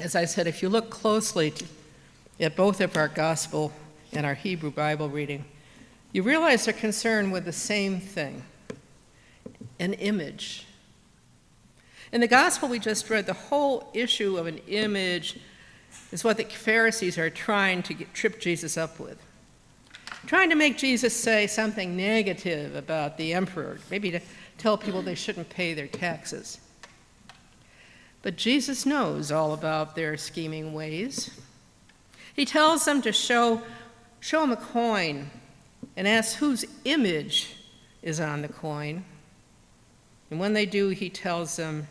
as I said, if you look closely at both of our gospel and our Hebrew Bible reading, you realize they're concerned with the same thing, an image. In the gospel we just read, the whole issue of an image is what the Pharisees are trying to trip Jesus up with. Trying to make Jesus say something negative about the emperor, maybe to tell people they shouldn't pay their taxes. But Jesus knows all about their scheming ways. He tells them to show him a coin and asks whose image is on the coin. And when they do, he tells them,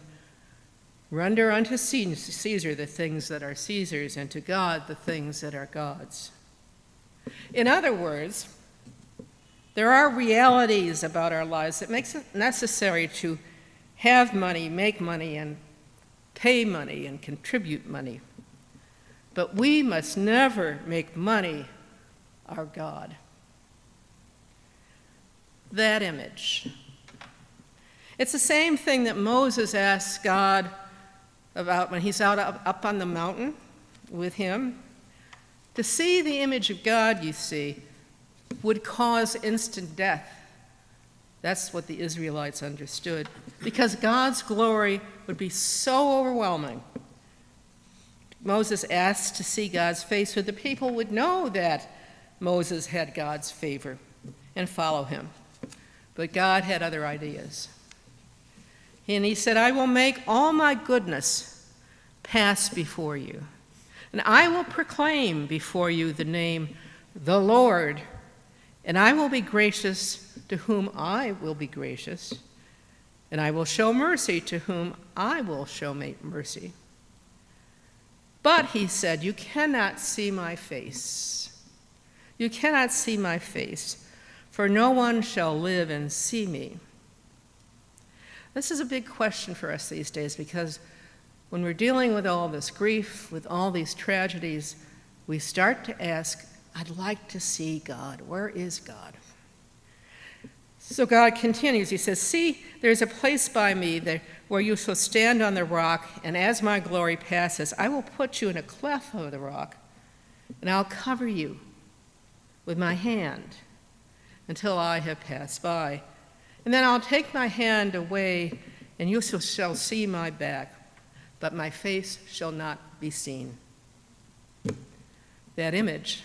render unto Caesar the things that are Caesar's, and to God the things that are God's. In other words, there are realities about our lives that makes it necessary to have money, make money, and pay money, and contribute money. But we must never make money our God. That image. It's the same thing that Moses asks God about when he's out up on the mountain with him. To see the image of God, you see, would cause instant death. That's what the Israelites understood, because God's glory would be so overwhelming. Moses asked to see God's face so the people would know that Moses had God's favor and follow him. But God had other ideas. And he said, I will make all my goodness pass before you, and I will proclaim before you the name, the Lord, and I will be gracious to whom I will be gracious, and I will show mercy to whom I will show mercy. But, he said, you cannot see my face. You cannot see my face, for no one shall live and see me. This is a big question for us these days, because when we're dealing with all this grief, with all these tragedies, we start to ask, I'd like to see God. Where is God? So God continues. He says, see, there's a place by me where you shall stand on the rock, and as my glory passes, I will put you in a cleft of the rock, and I'll cover you with my hand until I have passed by. And then I'll take my hand away, and you shall see my back, but my face shall not be seen. That image.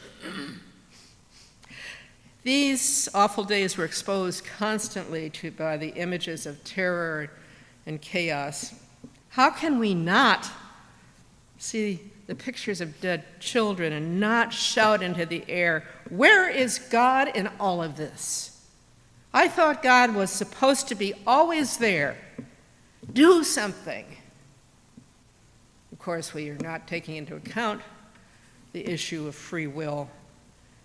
These awful days were exposed constantly by the images of terror and chaos. How can we not see the pictures of dead children and not shout into the air, where is God in all of this? I thought God was supposed to be always there. Do something. Of course, we are not taking into account the issue of free will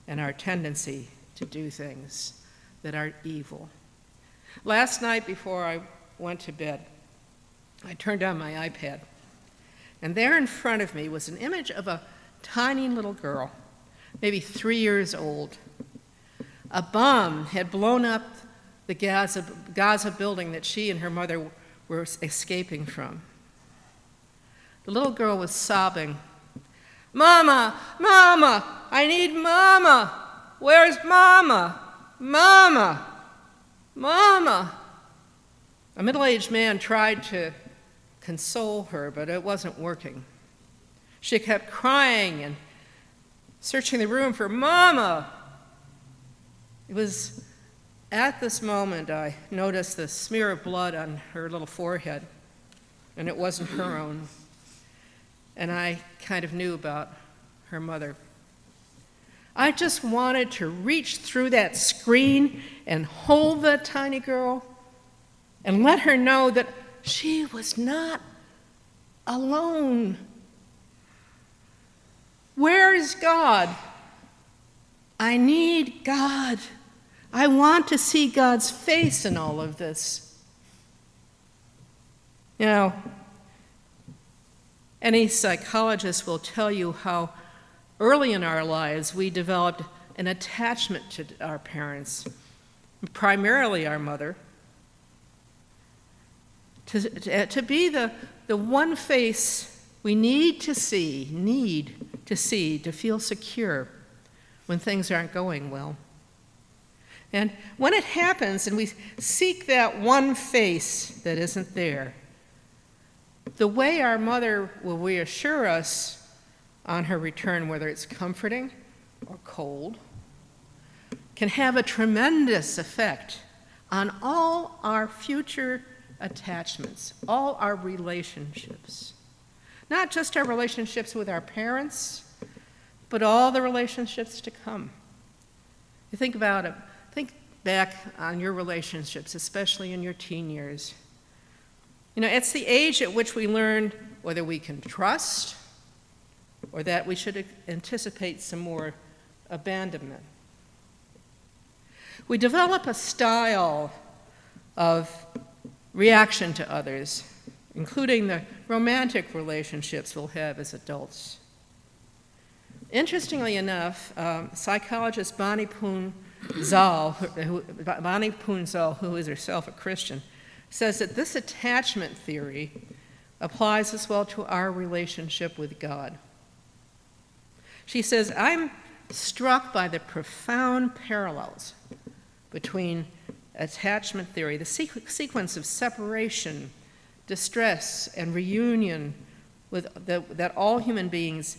and our tendency to do things that are evil. Last night before I went to bed, I turned on my iPad, and there in front of me was an image of a tiny little girl, maybe 3 years old. A bomb had blown up the Gaza building that she and her mother were escaping from. The little girl was sobbing, Mama, Mama, I need Mama. Where's Mama? Mama, Mama. A middle-aged man tried to console her, but it wasn't working. She kept crying and searching the room for Mama. It was at this moment I noticed the smear of blood on her little forehead, and it wasn't her own. And I kind of knew about her mother. I just wanted to reach through that screen and hold that tiny girl and let her know that she was not alone. Where is God? I need God. I want to see God's face in all of this. You know, any psychologist will tell you how early in our lives we developed an attachment to our parents, primarily our mother, to be the one face We need to feel secure when things aren't going well. And when it happens and we seek that one face that isn't there, the way our mother will reassure us on her return, whether it's comforting or cold, can have a tremendous effect on all our future attachments, all our relationships. Not just our relationships with our parents, but all the relationships to come. You think about it. Think back on your relationships, especially in your teen years. You know, it's the age at which we learn whether we can trust or that we should anticipate some more abandonment. We develop a style of reaction to others, including the romantic relationships we'll have as adults. Interestingly enough, psychologist Bonnie Poon Zal, who is herself a Christian, says that this attachment theory applies as well to our relationship with God. She says, I'm struck by the profound parallels between attachment theory, the sequence of separation, distress, and reunion that all human beings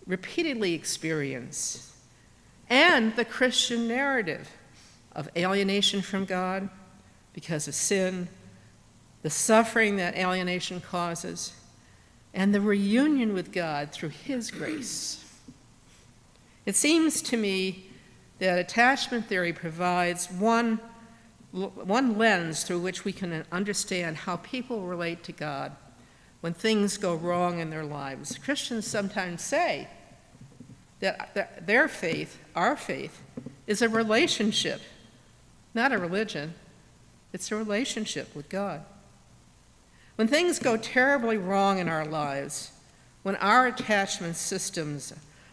repeatedly experience, and the Christian narrative of alienation from God because of sin, the suffering that alienation causes, and the reunion with God through His grace. It seems to me that attachment theory provides one lens through which we can understand how people relate to God when things go wrong in their lives. Christians sometimes say that their faith, our faith, is a relationship, not a religion. It's a relationship with God. When things go terribly wrong in our lives, when our attachment systems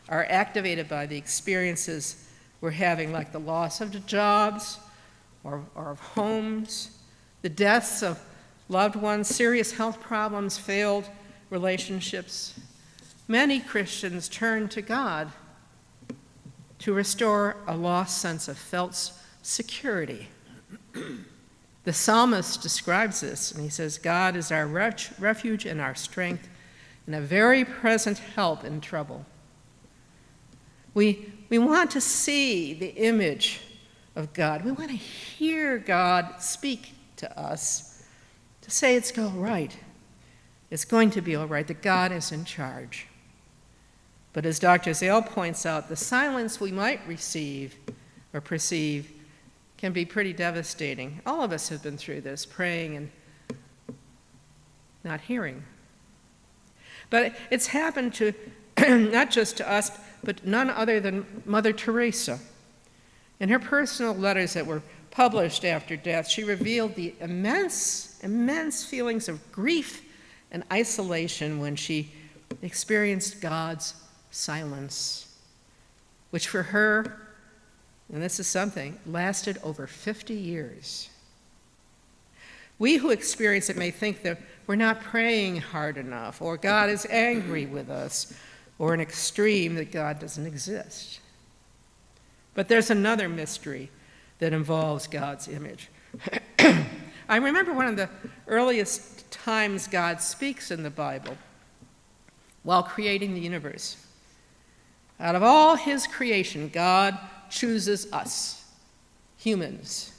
are activated by the experiences we're having, like the loss of jobs or of homes, the deaths of loved ones, serious health problems, failed relationships, many Christians turn to God to restore a lost sense of felt security. The psalmist describes this, and he says, God is our refuge and our strength, and a very present help in trouble. We want to see the image of God. We want to hear God speak to us to say it's all right. It's going to be all right, that God is in charge. But as Dr. Zale points out, the silence we might receive or perceive can be pretty devastating. All of us have been through this, praying and not hearing. But it's happened to not just to us, but none other than Mother Teresa. In her personal letters that were published after death, she revealed the immense feelings of grief and isolation when she experienced God's silence, which for her, and this is something, lasted over 50 years. We who experience it may think that we're not praying hard enough, or God is angry with us, or an extreme that God doesn't exist. But there's another mystery that involves God's image. I remember one of the earliest times God speaks in the Bible while creating the universe. Out of all His creation, God chooses us, humans.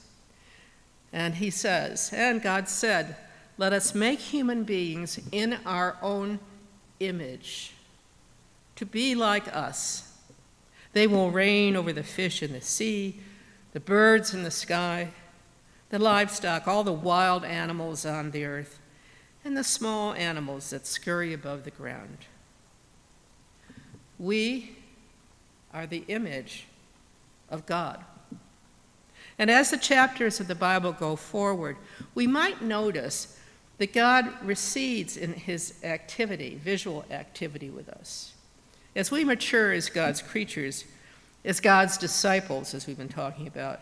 And He says, and God said, let us make human beings in our own image, to be like us. They will reign over the fish in the sea, the birds in the sky, the livestock, all the wild animals on the earth, and the small animals that scurry above the ground. We are the image of God. And as the chapters of the Bible go forward, we might notice that God recedes in His activity, visual activity with us. As we mature as God's creatures, as God's disciples, as we've been talking about.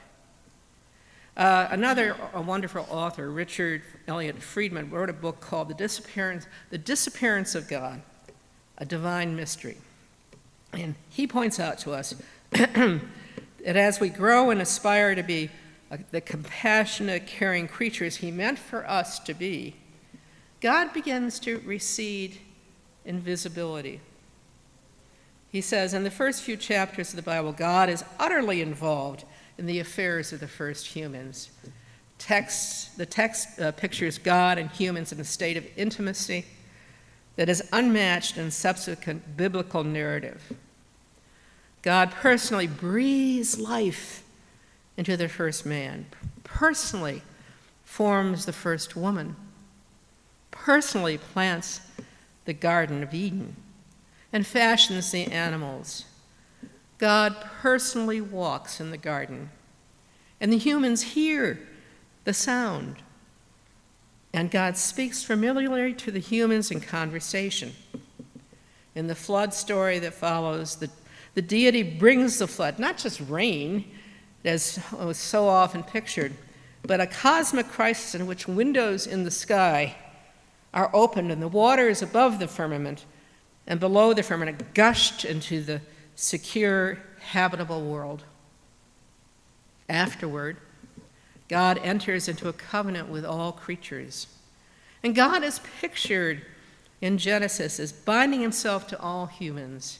A wonderful author, Richard Elliott Friedman, wrote a book called The Disappearance of God. a divine mystery. And he points out to us that as we grow and aspire to be the compassionate, caring creatures he meant for us to be, God begins to recede in visibility. He says in the first few chapters of the Bible, God is utterly involved in the affairs of the first humans. The text pictures God and humans in a state of intimacy that is unmatched in subsequent biblical narrative. God personally breathes life into the first man, personally forms the first woman, personally plants the Garden of Eden, and fashions the animals. God personally walks in the garden, and the humans hear the sound, and God speaks familiarly to the humans in conversation. In the flood story that follows, the deity brings the flood, not just rain, as was so often pictured, but a cosmic crisis in which windows in the sky are opened and the waters above the firmament and below the firmament gushed into the secure, habitable world. Afterward, God enters into a covenant with all creatures. And God is pictured in Genesis as binding himself to all humans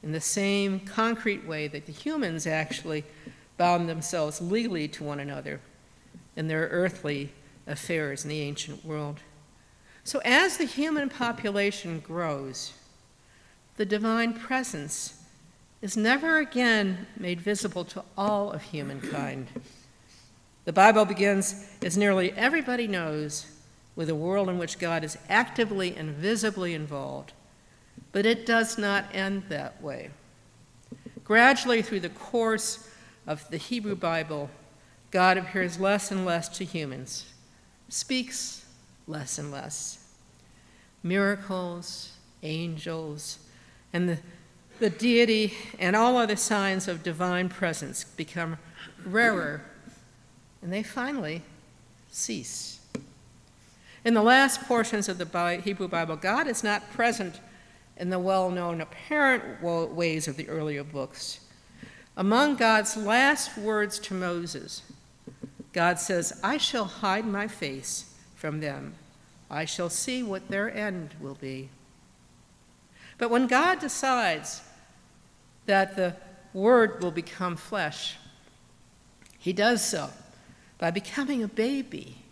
in the same concrete way that the humans actually bound themselves legally to one another in their earthly affairs in the ancient world. So as the human population grows, the divine presence is never again made visible to all of humankind. The Bible begins, as nearly everybody knows, with a world in which God is actively and visibly involved. But it does not end that way. Gradually, through the course of the Hebrew Bible, God appears less and less to humans, speaks less and less. Miracles, angels, and the deity and all other signs of divine presence become rarer, and they finally cease. In the last portions of the Hebrew Bible, God is not present in the well-known apparent ways of the earlier books. Among God's last words to Moses, God says, "I shall hide my face from them. I shall see what their end will be." But when God decides that the Word will become flesh, he does so by becoming a baby,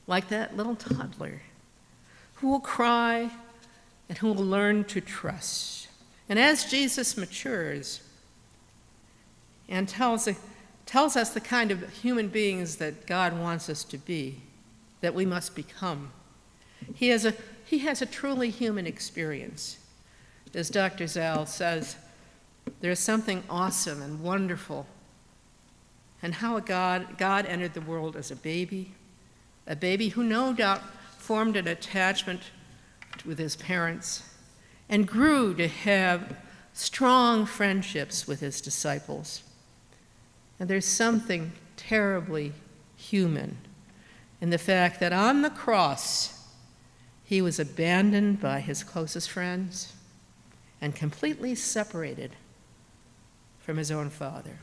like that little toddler, who will cry and who will learn to trust. And as Jesus matures and tells us the kind of human beings that God wants us to be, that we must become, he has a truly human experience. As Dr. Zal says, there's something awesome and wonderful in how God entered the world as a baby who no doubt formed an attachment with his parents and grew to have strong friendships with his disciples. And there's something terribly human in the fact that on the cross, he was abandoned by his closest friends and completely separated from his own Father.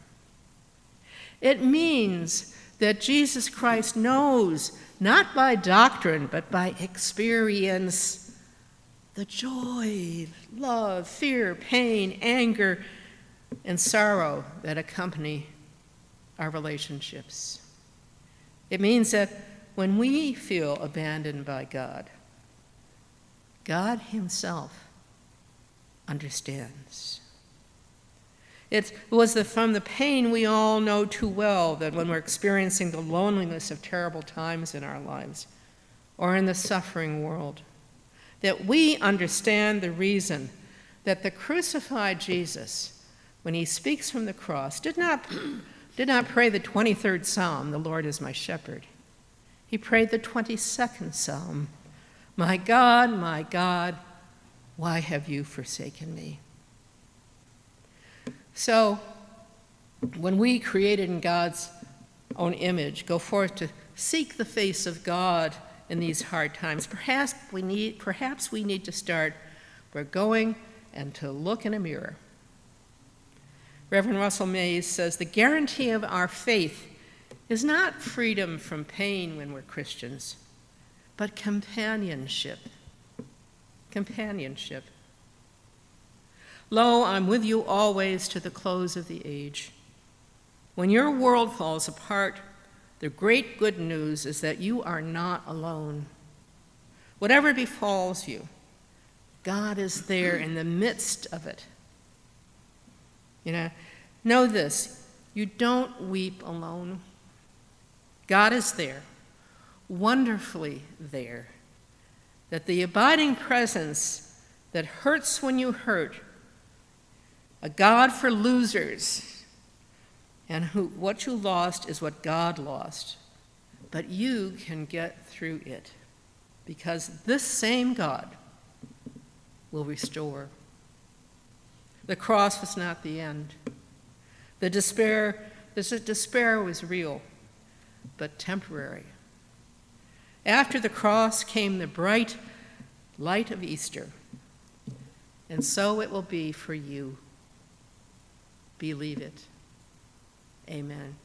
It means that Jesus Christ knows, not by doctrine, but by experience, the joy, love, fear, pain, anger, and sorrow that accompany our relationships. It means that when we feel abandoned by God, God himself understands. It was from the pain we all know too well that when we're experiencing the loneliness of terrible times in our lives or in the suffering world, that we understand the reason that the crucified Jesus, when he speaks from the cross, did not pray the 23rd Psalm, "The Lord is my shepherd." He prayed the 22nd Psalm, my God, why have you forsaken me?" So, when we, created in God's own image, go forth to seek the face of God in these hard times, perhaps we need to start we're going and to look in a mirror. Reverend Russell Mays says the guarantee of our faith is not freedom from pain when we're Christians, but companionship. Companionship. Lo, I'm with you always to the close of the age. When your world falls apart, the great good news is that you are not alone. Whatever befalls you, God is there in the midst of it. Know this, you don't weep alone. God is there, wonderfully there, that the abiding presence that hurts when you hurt, a God for losers, and what you lost is what God lost, but you can get through it, because this same God will restore. The cross was not the end. The despair was real, but temporary. After the cross came the bright light of Easter, and so it will be for you. Believe it. Amen.